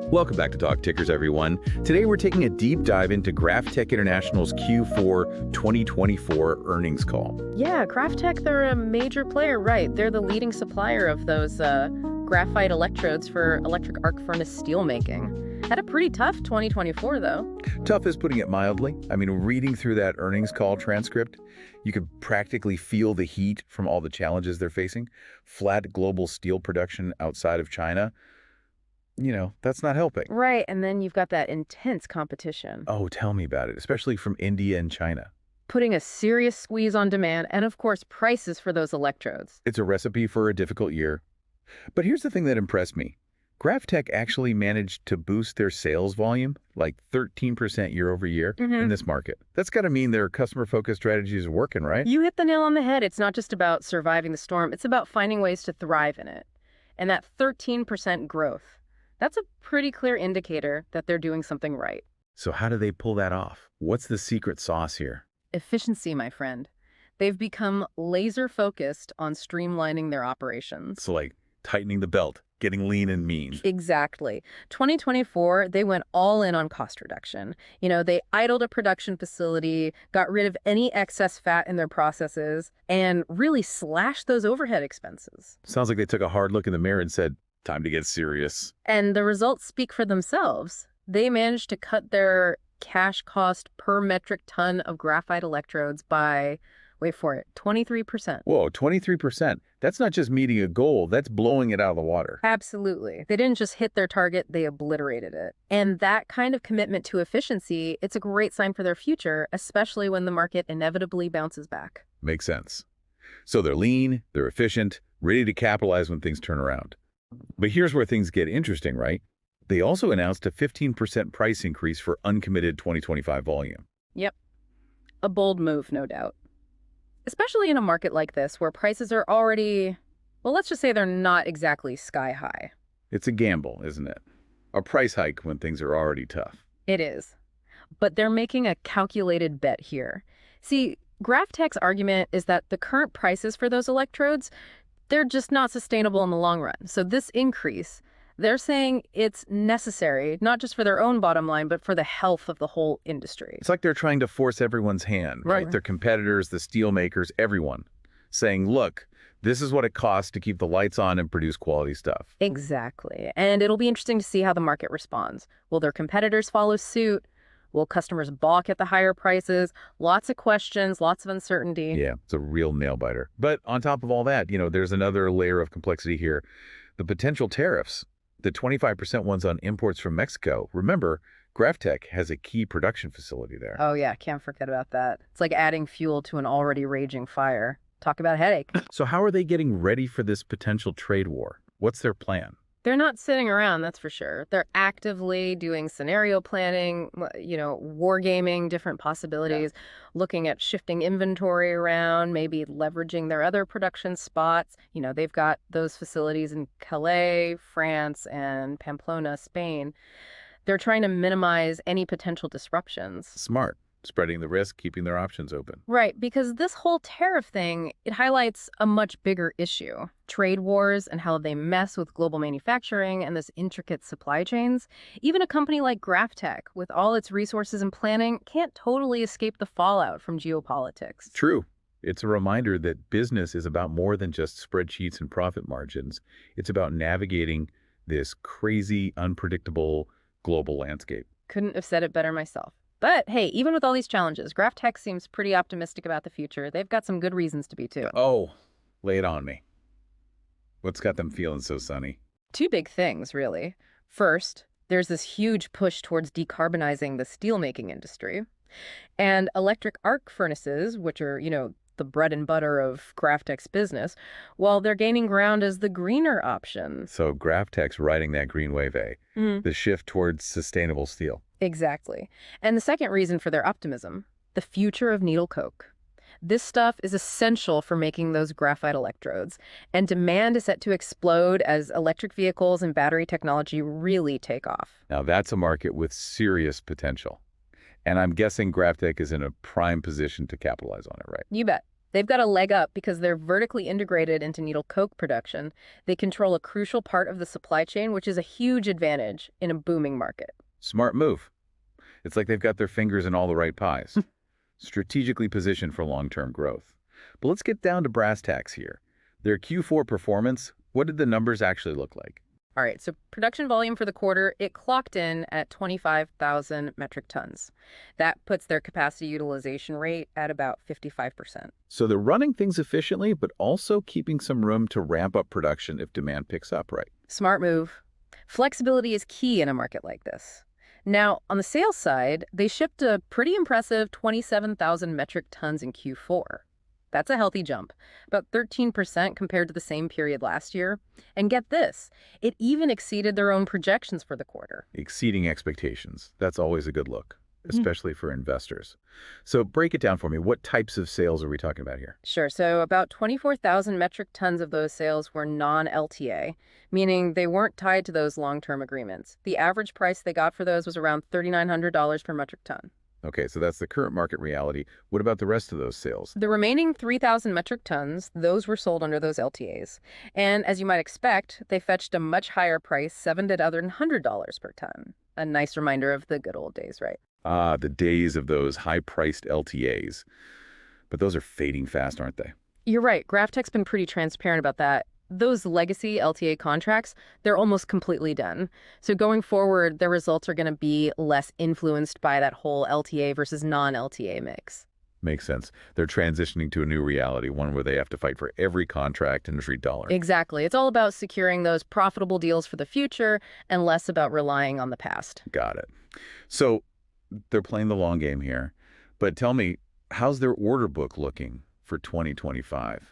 Welcome back to Talk Tickers, everyone. Today we're taking a deep dive into GrafTech International's Q4 2024 earnings call. Yeah, GrafTech, they're a major player, right? They're the leading supplier of those graphite electrodes for electric arc furnace steelmaking. Had a pretty tough 2024, though. Tough is putting it mildly. I mean, reading through that earnings call transcript, you could practically feel the heat from all the challenges they're facing. Flat global steel production outside of China. That's not helping. Right, and then you've got that intense competition. Oh, tell me about it, especially from India and China. Putting a serious squeeze on demand and, of course, prices for those electrodes. It's a recipe for a difficult year. But here's the thing that impressed me. GrafTech actually managed to boost their sales volume like 13% year over year in this market. That's got to mean their customer-focused strategy is working, right? You hit the nail on the head. It's not just about surviving the storm. It's about finding ways to thrive in it. And that 13% growth, that's a pretty clear indicator that they're doing something right. So how do they pull that off? What's the secret sauce here? Efficiency, my friend. They've become laser-focused on streamlining their operations. So like tightening the belt, getting lean and mean. Exactly. 2024, they went all in on cost reduction. They idled a production facility, got rid of any excess fat in their processes, and really slashed those overhead expenses. Sounds like they took a hard look in the mirror and said, time to get serious. And the results speak for themselves. They managed to cut their cash cost per metric ton of graphite electrodes by, wait for it, 23%. Whoa, 23%. That's not just meeting a goal, that's blowing it out of the water. Absolutely. They didn't just hit their target, they obliterated it. And that kind of commitment to efficiency, it's a great sign for their future, especially when the market inevitably bounces back. Makes sense. So they're lean, they're efficient, ready to capitalize when things turn around. But here's where things get interesting, right? They also announced a 15% price increase for uncommitted 2025 volume. Yep. A bold move, no doubt. Especially in a market like this where prices are already, well, let's just say they're not exactly sky high. It's a gamble, isn't it? A price hike when things are already tough. It is. But they're making a calculated bet here. See, GrafTech's argument is that the current prices for those electrodes, they're just not sustainable in the long run. So this increase, they're saying it's necessary, not just for their own bottom line, but for the health of the whole industry. It's like they're trying to force everyone's hand, right? Their competitors, the steel makers, everyone, saying, look, this is what it costs to keep the lights on and produce quality stuff. Exactly. And it'll be interesting to see how the market responds. Will their competitors follow suit? Will customers balk at the higher prices? Lots of questions, lots of uncertainty. Yeah, it's a real nail-biter. But on top of all that, there's another layer of complexity here. The potential tariffs, the 25% ones on imports from Mexico. Remember, GrafTech has a key production facility there. Oh yeah, can't forget about that. It's like adding fuel to an already raging fire. Talk about a headache. So how are they getting ready for this potential trade war? What's their plan? They're not sitting around, that's for sure. They're actively doing scenario planning, wargaming different possibilities, looking at shifting inventory around, maybe leveraging their other production spots. They've got those facilities in Calais, France, and Pamplona, Spain. They're trying to minimize any potential disruptions. Smart. Spreading the risk, keeping their options open. Right, because this whole tariff thing, it highlights a much bigger issue. Trade wars and how they mess with global manufacturing and this intricate supply chains. Even a company like GrafTech, with all its resources and planning, can't totally escape the fallout from geopolitics. True. It's a reminder that business is about more than just spreadsheets and profit margins. It's about navigating this crazy, unpredictable global landscape. Couldn't have said it better myself. But hey, even with all these challenges, GrafTech seems pretty optimistic about the future. They've got some good reasons to be, too. Oh, lay it on me. What's got them feeling so sunny? Two big things, really. First, there's this huge push towards decarbonizing the steelmaking industry. And electric arc furnaces, which are, the bread and butter of GrafTech's business, well, they're gaining ground as the greener option. So GrafTech's riding that green wave, the shift towards sustainable steel. Exactly. And the second reason for their optimism, the future of needle coke. This stuff is essential for making those graphite electrodes, and demand is set to explode as electric vehicles and battery technology really take off. Now that's a market with serious potential. And I'm guessing GrafTech is in a prime position to capitalize on it, right? You bet. They've got a leg up because they're vertically integrated into needle coke production. They control a crucial part of the supply chain, which is a huge advantage in a booming market. Smart move. It's like they've got their fingers in all the right pies. Strategically positioned for long-term growth. But let's get down to brass tacks here. Their Q4 performance, what did the numbers actually look like? All right, so production volume for the quarter, it clocked in at 25,000 metric tons. That puts their capacity utilization rate at about 55%. So they're running things efficiently, but also keeping some room to ramp up production if demand picks up, right? Smart move. Flexibility is key in a market like this. Now, on the sales side, they shipped a pretty impressive 27,000 metric tons in Q4. That's a healthy jump, about 13% compared to the same period last year. And get this, it even exceeded their own projections for the quarter. Exceeding expectations. That's always a good look, especially for investors. So break it down for me. What types of sales are we talking about here? Sure, so about 24,000 metric tons of those sales were non-LTA, meaning they weren't tied to those long-term agreements. The average price they got for those was around $3,900 per metric ton. Okay, so that's the current market reality. What about the rest of those sales? The remaining 3,000 metric tons, those were sold under those LTAs. And as you might expect, they fetched a much higher price, $700 per ton. A nice reminder of the good old days, right? Ah, the days of those high-priced LTAs. But those are fading fast, aren't they? You're right. GrafTech's been pretty transparent about that. Those legacy LTA contracts, they're almost completely done. So going forward, their results are going to be less influenced by that whole LTA versus non-LTA mix. Makes sense. They're transitioning to a new reality, one where they have to fight for every contract and every dollar. Exactly. It's all about securing those profitable deals for the future and less about relying on the past. Got it. So they're playing the long game here. But tell me, how's their order book looking for 2025?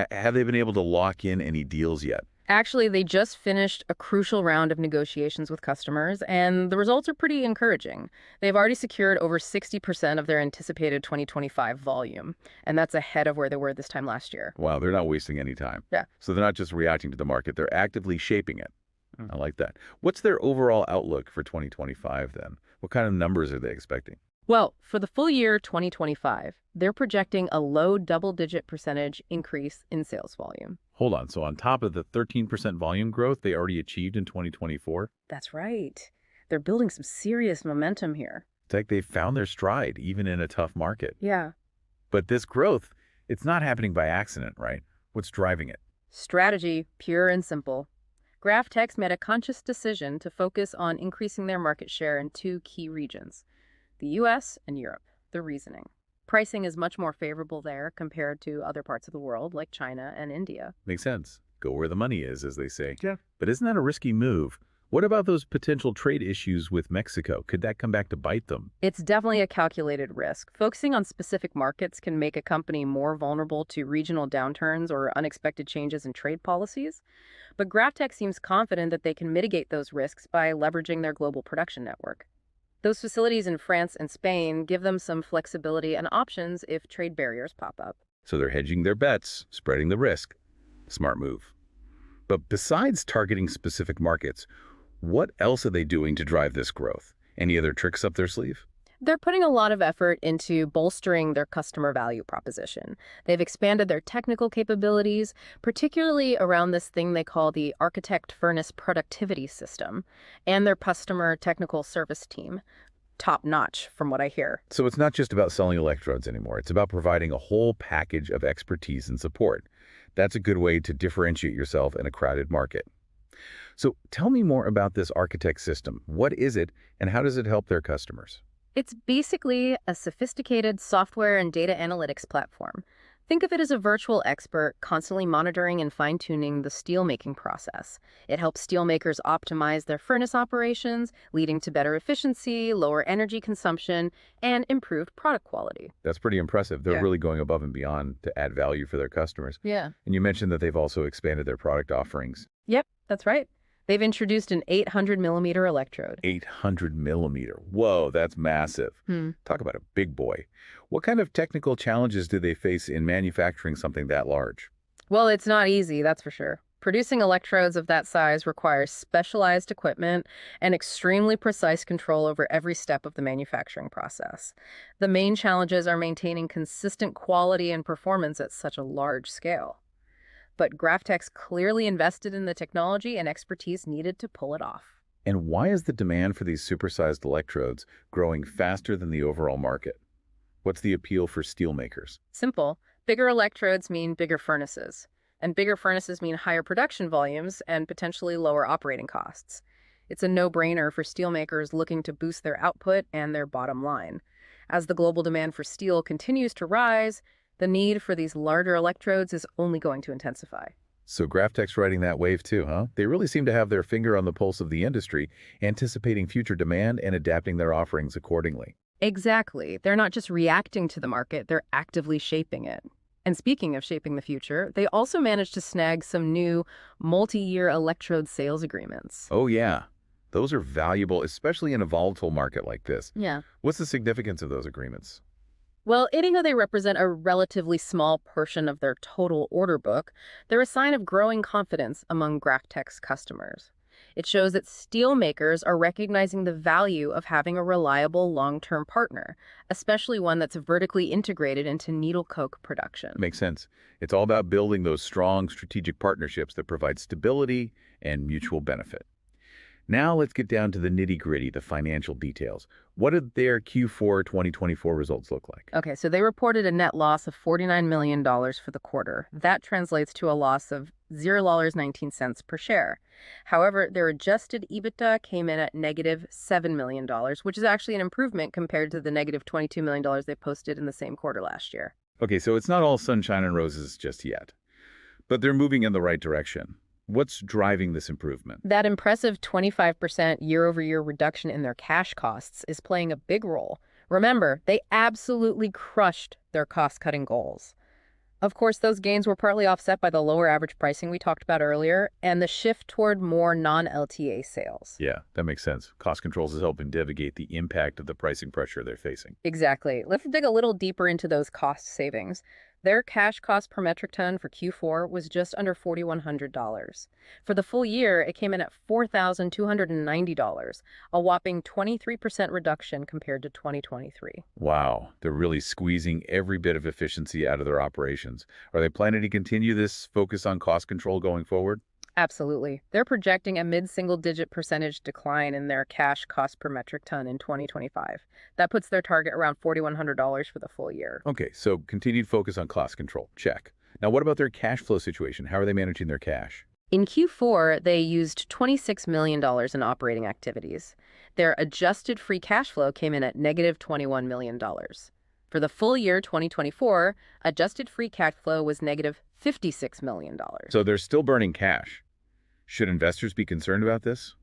Have they been able to lock in any deals yet? Actually, they just finished a crucial round of negotiations with customers, and the results are pretty encouraging. They've already secured over 60% of their anticipated 2025 volume, and that's ahead of where they were this time last year. Wow, they're not wasting any time. Yeah. So they're not just reacting to the market, they're actively shaping it. I like that. What's their overall outlook for 2025 then? What kind of numbers are they expecting? Well, for the full year 2025, they're projecting a low double-digit percentage increase in sales volume. Hold on. So on top of the 13% volume growth they already achieved in 2024, That's right. They're building some serious momentum here. it's like they've found their stride even in a tough market. Yeah. But this growth, it's not happening by accident, right? What's driving it? Strategy, pure and simple. GrafTech's made a conscious decision to focus on increasing their market share in two key regions, the US and Europe. The reasoning. Pricing is much more favorable there compared to other parts of the world like China and India. Makes sense. Go where the money is, as they say. Yeah. But isn't that a risky move? What about those potential trade issues with Mexico? Could that come back to bite them? It's definitely a calculated risk. Focusing on specific markets can make a company more vulnerable to regional downturns or unexpected changes in trade policies. But GrafTech seems confident that they can mitigate those risks by leveraging their global production network. Those facilities in France and Spain give them some flexibility and options if trade barriers pop up. So they're hedging their bets, spreading the risk. Smart move. But besides targeting specific markets, what else are they doing to drive this growth? Any other tricks up their sleeve? They're putting a lot of effort into bolstering their customer value proposition. They've expanded their technical capabilities, particularly around this thing they call the Architect Furnace Productivity System, and their customer technical service team. Top notch, from what I hear. So it's not just about selling electrodes anymore. It's about providing a whole package of expertise and support. That's a good way to differentiate yourself in a crowded market. So tell me more about this Architect system. What is it, and how does it help their customers? It's basically a sophisticated software and data analytics platform. Think of it as a virtual expert constantly monitoring and fine-tuning the steelmaking process. It helps steelmakers optimize their furnace operations, leading to better efficiency, lower energy consumption, and improved product quality. That's pretty impressive. They're Yeah. really going above and beyond to add value for their customers. Yeah. And you mentioned that they've also expanded their product offerings. Yep, that's right. They've introduced an 800 millimeter electrode. 800 millimeter. Whoa, that's massive. Talk about a big boy. What kind of technical challenges do they face in manufacturing something that large? Well, it's not easy, that's for sure. Producing electrodes of that size requires specialized equipment and extremely precise control over every step of the manufacturing process. The main challenges are maintaining consistent quality and performance at such a large scale. But GrafTech's clearly invested in the technology and expertise needed to pull it off. And why is the demand for these supersized electrodes growing faster than the overall market? What's the appeal for steelmakers? Simple. Bigger electrodes mean bigger furnaces. And bigger furnaces mean higher production volumes and potentially lower operating costs. It's a no-brainer for steelmakers looking to boost their output and their bottom line. As the global demand for steel continues to rise, the need for these larger electrodes is only going to intensify. So GrafTech's riding that wave too, huh? They really seem to have their finger on the pulse of the industry, anticipating future demand and adapting their offerings accordingly. Exactly. They're not just reacting to the market, they're actively shaping it. And speaking of shaping the future, they also managed to snag some new multi-year electrode sales agreements. Oh yeah, those are valuable, especially in a volatile market like this. Yeah. What's the significance of those agreements? Well, even though they represent a relatively small portion of their total order book, they're a sign of growing confidence among GrafTech's customers. It shows that steel makers are recognizing the value of having a reliable long-term partner, especially one that's vertically integrated into needle coke production. Makes sense. It's all about building those strong strategic partnerships that provide stability and mutual benefit. Now let's get down to the nitty-gritty, the financial details. What did their Q4 2024 results look like? Okay, so they reported a net loss of $49 million for the quarter. That translates to a loss of $0.19 per share. However, their adjusted EBITDA came in at negative $7 million, which is actually an improvement compared to the negative $22 million they posted in the same quarter last year. Okay, so it's not all sunshine and roses just yet, but they're moving in the right direction. What's driving this improvement? That impressive 25% year-over-year reduction in their cash costs is playing a big role. Remember, they absolutely crushed their cost-cutting goals. Of course, those gains were partly offset by the lower average pricing we talked about earlier and the shift toward more non-LTA sales. Yeah, that makes sense. Cost controls is helping mitigate the impact of the pricing pressure they're facing. Exactly. Let's dig a little deeper into those cost savings. Their cash cost per metric ton for Q4 was just under $4,100. For the full year, it came in at $4,290, a whopping 23% reduction compared to 2023. Wow, they're really squeezing every bit of efficiency out of their operations. Are they planning to continue this focus on cost control going forward? Absolutely. They're projecting a mid-single-digit percentage decline in their cash cost per metric ton in 2025. That puts their target around $4,100 for the full year. Okay, so continued focus on cost control. Check. Now, what about their cash flow situation? How are they managing their cash? In Q4, they used $26 million in operating activities. Their adjusted free cash flow came in at negative $21 million. For the full year 2024, adjusted free cash flow was negative $56 million. So they're still burning cash. Should investors be concerned about this?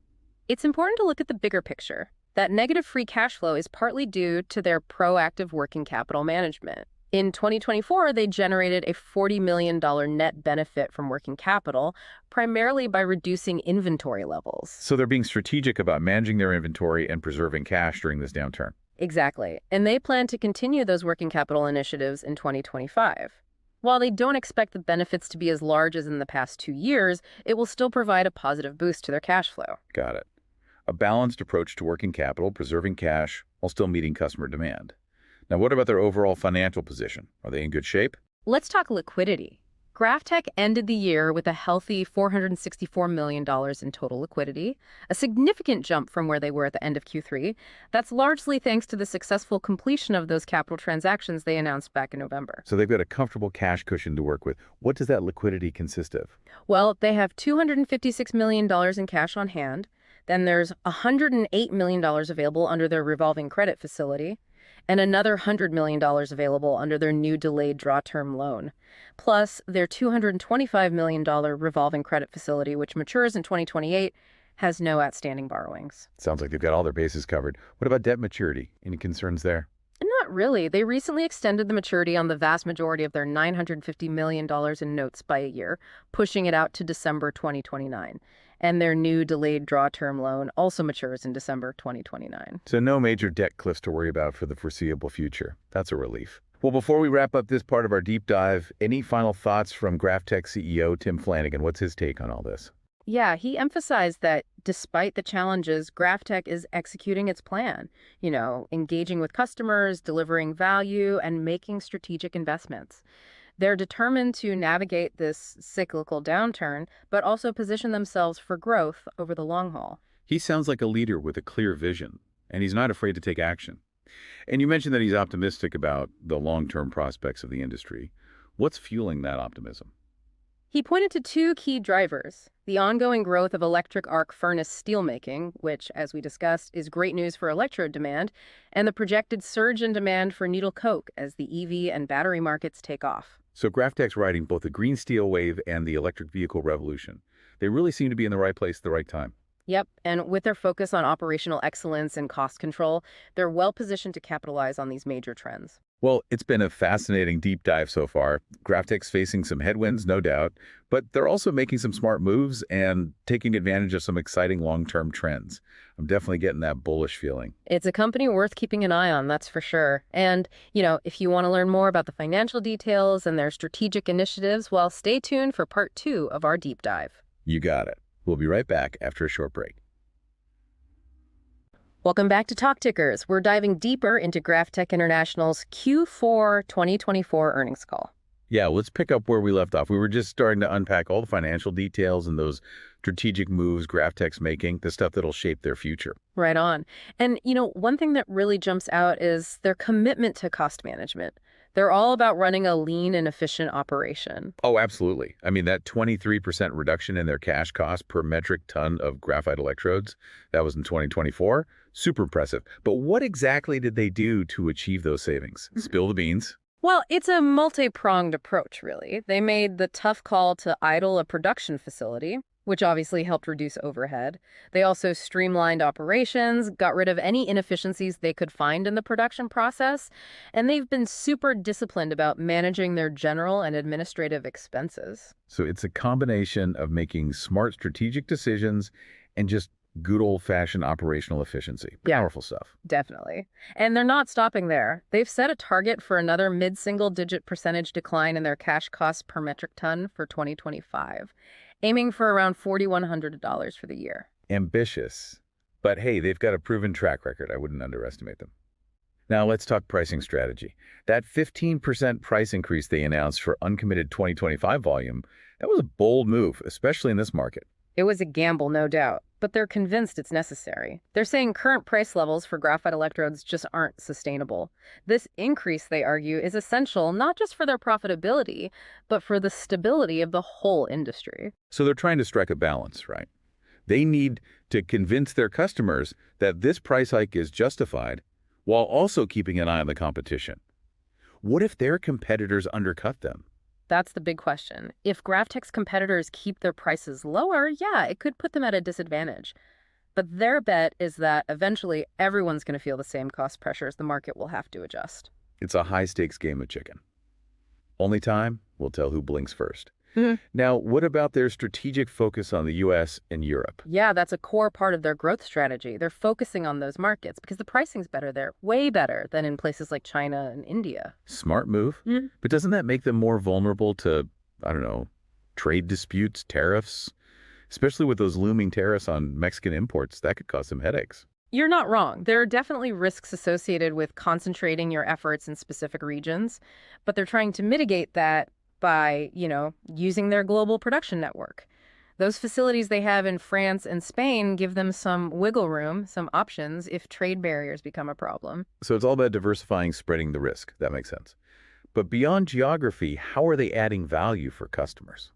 It's important to look at the bigger picture. That negative free cash flow is partly due to their proactive working capital management. In 2024, they generated a $40 million net benefit from working capital, primarily by reducing inventory levels. So they're being strategic about managing their inventory and preserving cash during this downturn. Exactly. And they plan to continue those working capital initiatives in 2025. While they don't expect the benefits to be as large as in the past 2 years, it will still provide a positive boost to their cash flow. Got it. A balanced approach to working capital, preserving cash, while still meeting customer demand. Now, what about their overall financial position? Are they in good shape? Let's talk liquidity. GrafTech ended the year with a healthy $464 million in total liquidity, a significant jump from where they were at the end of Q3. That's largely thanks to the successful completion of those capital transactions they announced back in November. So they've got a comfortable cash cushion to work with. What does that liquidity consist of? Well, they have $256 million in cash on hand. Then there's $108 million available under their revolving credit facility, and another $100 million available under their new delayed draw term loan, plus their $225 million revolving credit facility, which matures in 2028, has no outstanding borrowings. Sounds like they've got all their bases covered. What about debt maturity? Any concerns there? Not really. They recently extended the maturity on the vast majority of their $950 million in notes by a year, pushing it out to December 2029. And their new delayed draw term loan also matures in December 2029. So no major debt cliffs to worry about for the foreseeable future. That's a relief. Well, before we wrap up this part of our deep dive, any final thoughts from GrafTech CEO Tim Flanagan? What's his take on all this? Yeah, he emphasized that despite the challenges, GrafTech is executing its plan, engaging with customers, delivering value, and making strategic investments. They're determined to navigate this cyclical downturn, but also position themselves for growth over the long haul. He sounds like a leader with a clear vision, and he's not afraid to take action. And you mentioned that he's optimistic about the long-term prospects of the industry. What's fueling that optimism? He pointed to two key drivers: the ongoing growth of electric arc furnace steelmaking, which, as we discussed, is great news for electrode demand, and the projected surge in demand for needle coke as the EV and battery markets take off. So GrafTech's riding both the green steel wave and the electric vehicle revolution. They really seem to be in the right place at the right time. Yep, and with their focus on operational excellence and cost control, they're well positioned to capitalize on these major trends. Well, it's been a fascinating deep dive so far. GrafTech's facing some headwinds, no doubt, but they're also making some smart moves and taking advantage of some exciting long-term trends. I'm definitely getting that bullish feeling. It's a company worth keeping an eye on, that's for sure. And, if you want to learn more about the financial details and their strategic initiatives, well, stay tuned for part 2 of our deep dive. You got it. We'll be right back after a short break. Welcome back to Talk Tickers. We're diving deeper into GrafTech International's Q4 2024 earnings call. Yeah, let's pick up where we left off. We were just starting to unpack all the financial details and those strategic moves GrafTech's making, the stuff that'll shape their future. Right on. And, one thing that really jumps out is their commitment to cost management. They're all about running a lean and efficient operation. Oh, absolutely. I mean, that 23% reduction in their cash cost per metric ton of graphite electrodes, that was in 2024. Super impressive. But what exactly did they do to achieve those savings? Spill the beans. Well, it's a multi-pronged approach, really. They made the tough call to idle a production facility, which obviously helped reduce overhead. They also streamlined operations, got rid of any inefficiencies they could find in the production process, and they've been super disciplined about managing their general and administrative expenses. So it's a combination of making smart strategic decisions and just good old-fashioned operational efficiency. Yeah. Powerful stuff. Definitely. And they're not stopping there. They've set a target for another mid-single-digit percentage decline in their cash costs per metric ton for 2025, aiming for around $4,100 for the year. Ambitious. But hey, they've got a proven track record. I wouldn't underestimate them. Now let's talk pricing strategy. That 15% price increase they announced for uncommitted 2025 volume, that was a bold move, especially in this market. It was a gamble, no doubt, but they're convinced it's necessary. They're saying current price levels for graphite electrodes just aren't sustainable. This increase, they argue, is essential not just for their profitability, but for the stability of the whole industry. So they're trying to strike a balance, right? They need to convince their customers that this price hike is justified while also keeping an eye on the competition. What if their competitors undercut them? That's the big question. If GrafTech's competitors keep their prices lower, yeah, it could put them at a disadvantage. But their bet is that eventually everyone's going to feel the same cost pressures. The market will have to adjust. It's a high-stakes game of chicken. Only time will tell who blinks first. Mhm. Now, what about their strategic focus on the U.S. and Europe? Yeah, that's a core part of their growth strategy. They're focusing on those markets because the pricing's better there, way better than in places like China and India. Smart move. Mhm. But doesn't that make them more vulnerable to, I don't know, trade disputes, tariffs? Especially with those looming tariffs on Mexican imports, that could cause some headaches. You're not wrong. There are definitely risks associated with concentrating your efforts in specific regions, but they're trying to mitigate that by, using their global production network. Those facilities they have in France and Spain give them some wiggle room, some options if trade barriers become a problem. So it's all about diversifying, spreading the risk. That makes sense. But beyond geography, how are they adding value for customers?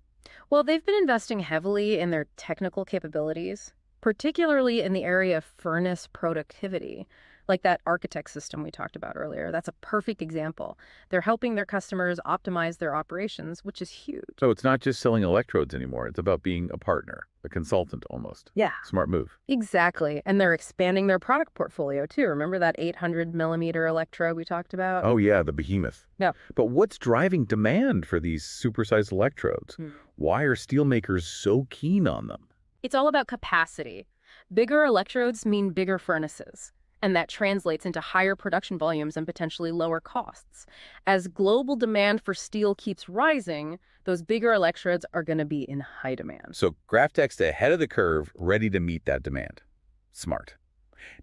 Well, they've been investing heavily in their technical capabilities, particularly in the area of furnace productivity, like that architect system we talked about earlier. That's a perfect example. They're helping their customers optimize their operations, which is huge. So it's not just selling electrodes anymore. It's about being a partner, a consultant almost. Yeah, Smart move. exactly. And they're expanding their product portfolio too. Remember that 800 millimeter electrode we talked about? Oh yeah, the behemoth. Yeah. But what's driving demand for these supersized electrodes? Why are steelmakers so keen on them? It's all about capacity. Bigger electrodes mean bigger furnaces. And that translates into higher production volumes and potentially lower costs. As global demand for steel keeps rising, those bigger electrodes are going to be in high demand. So GrafTech's ahead of the curve, ready to meet that demand. Smart.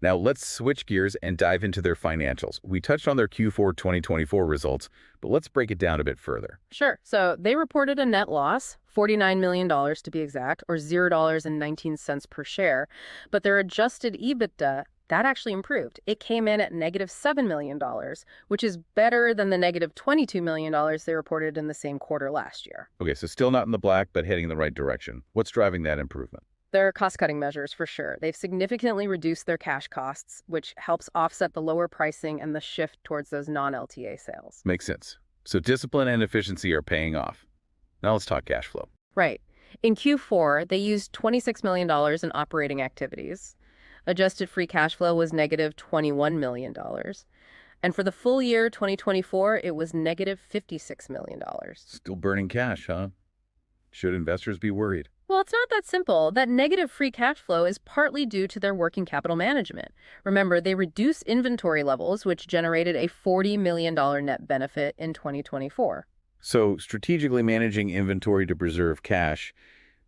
Now let's switch gears and dive into their financials. We touched on their Q4 2024 results, but let's break it down a bit further. Sure. So they reported a net loss, $49 million to be exact, or $0.19 per share. But their adjusted EBITDA, that actually improved. It came in at negative $7 million, which is better than the negative $22 million they reported in the same quarter last year. Okay, so still not in the black, but heading in the right direction. What's driving that improvement? Their cost-cutting measures, for sure. They've significantly reduced their cash costs, which helps offset the lower pricing and the shift towards those non-LTA sales. Makes sense. So discipline and efficiency are paying off. Now let's talk cash flow. Right. In Q4, they used $26 million in operating activities. Adjusted free cash flow was negative $21 million. And for the full year 2024, it was negative $56 million. Still burning cash, huh? Should investors be worried? Well, it's not that simple. That negative free cash flow is partly due to their working capital management. Remember, they reduced inventory levels, which generated a $40 million net benefit in 2024. So strategically managing inventory to preserve cash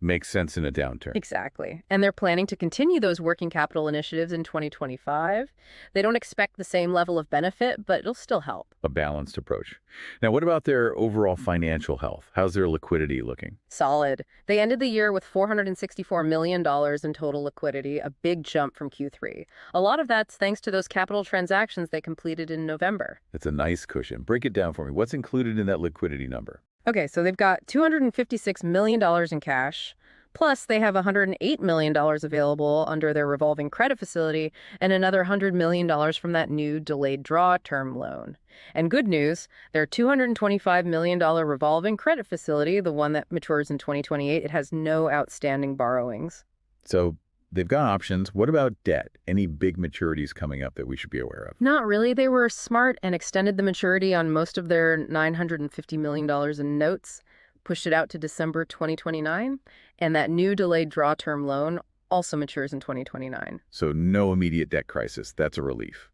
makes sense in a downturn. Exactly. And they're planning to continue those working capital initiatives in 2025. They don't expect the same level of benefit, but it'll still help. A balanced approach. Now, what about their overall financial health? How's their liquidity looking? Solid. They ended the year with $464 million in total liquidity, a big jump from Q3. A lot of that's thanks to those capital transactions they completed in November. That's a nice cushion. Break it down for me. What's included in that liquidity number? Okay, so they've got $256 million in cash, plus they have $108 million available under their revolving credit facility and another $100 million from that new delayed draw term loan. And good news, their $225 million revolving credit facility, the one that matures in 2028, it has no outstanding borrowings. So they've got options. What about debt? Any big maturities coming up that we should be aware of? Not really. They were smart and extended the maturity on most of their $950 million in notes, pushed it out to December 2029, and that new delayed draw term loan also matures in 2029. So no immediate debt crisis. That's a relief.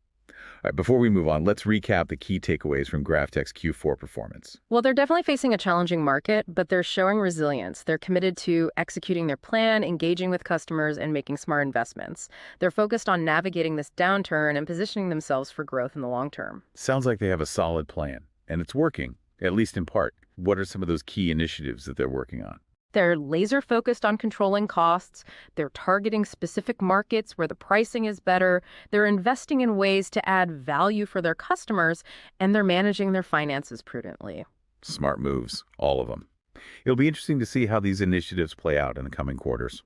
All right, before we move on, let's recap the key takeaways from GrafTech's Q4 performance. Well, they're definitely facing a challenging market, but they're showing resilience. They're committed to executing their plan, engaging with customers, and making smart investments. They're focused on navigating this downturn and positioning themselves for growth in the long term. Sounds like they have a solid plan, and it's working, at least in part. What are some of those key initiatives that they're working on? They're laser focused on controlling costs. They're targeting specific markets where the pricing is better. They're investing in ways to add value for their customers, and they're managing their finances prudently. Smart moves, all of them. It'll be interesting to see how these initiatives play out in the coming quarters.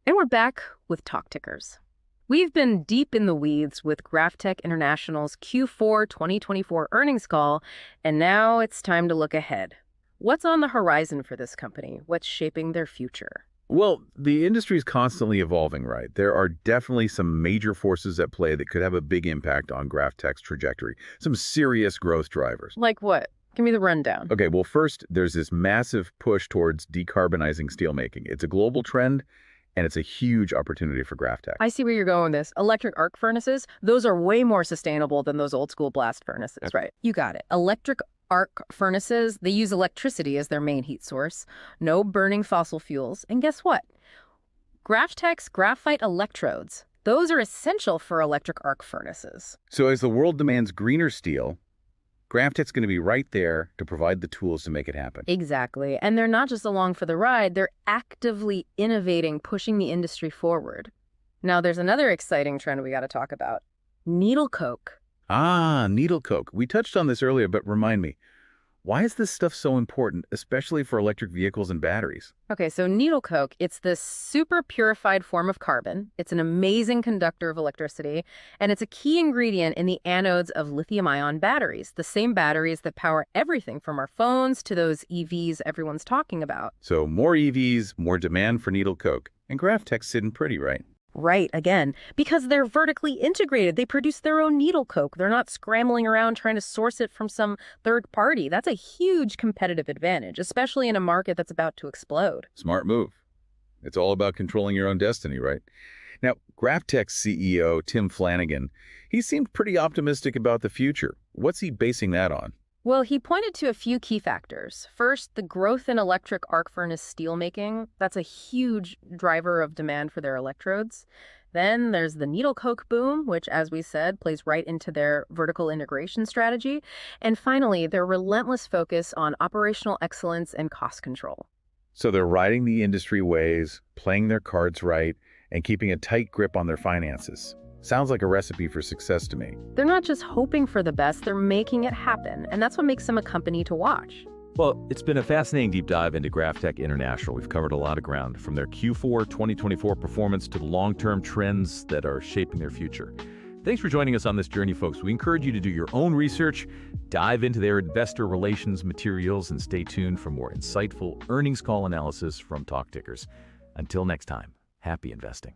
And we're back with Talk Tickers. We've been deep in the weeds with GrafTech International's Q4 2024 earnings call, and now it's time to look ahead. What's on the horizon for this company? What's shaping their future? Well, the industry is constantly evolving, right? There are definitely some major forces at play that could have a big impact on GrafTech's trajectory. Some serious growth drivers. Like what? Give me the rundown. Okay, well, first, there's this massive push towards decarbonizing steelmaking. It's a global trend, and it's a huge opportunity for GrafTech. I see where you're going with this. Electric arc furnaces, those are way more sustainable than those old school blast furnaces, right? You got it. Electric arc furnaces, they use electricity as their main heat source. No burning fossil fuels. And guess what? GrafTech's graphite electrodes, those are essential for electric arc furnaces. So as the world demands greener steel, GrafTech's going to be right there to provide the tools to make it happen. Exactly. And they're not just along for the ride, they're actively innovating, pushing the industry forward. Now, there's another exciting trend we got to talk about. Needle coke. Ah, needle coke. We touched on this earlier, but remind me, why is this stuff so important, especially for electric vehicles and batteries? Okay, so needle coke, it's this super purified form of carbon. It's an amazing conductor of electricity, and it's a key ingredient in the anodes of lithium-ion batteries, the same batteries that power everything from our phones to those EVs everyone's talking about. So more EVs, more demand for needle coke. And GrafTech's sitting pretty, right? Right, again, because they're vertically integrated. They produce their own needle coke. They're not scrambling around trying to source it from some third party. That's a huge competitive advantage, especially in a market that's about to explode. Smart move. It's all about controlling your own destiny, right? Now, GrafTech's CEO, Tim Flanagan, he seemed pretty optimistic about the future. What's he basing that on? Well, he pointed to a few key factors. First, the growth in electric arc furnace steelmaking. That's a huge driver of demand for their electrodes. Then there's the needle coke boom, which, as we said, plays right into their vertical integration strategy. And finally, their relentless focus on operational excellence and cost control. So they're riding the industry waves, playing their cards right, and keeping a tight grip on their finances. Sounds like a recipe for success to me. They're not just hoping for the best, they're making it happen. And that's what makes them a company to watch. Well, it's been a fascinating deep dive into GrafTech International. We've covered a lot of ground, from their Q4 2024 performance to the long-term trends that are shaping their future. Thanks for joining us on this journey, folks. We encourage you to do your own research, dive into their investor relations materials, and stay tuned for more insightful earnings call analysis from Talk Tickers. Until next time, happy investing.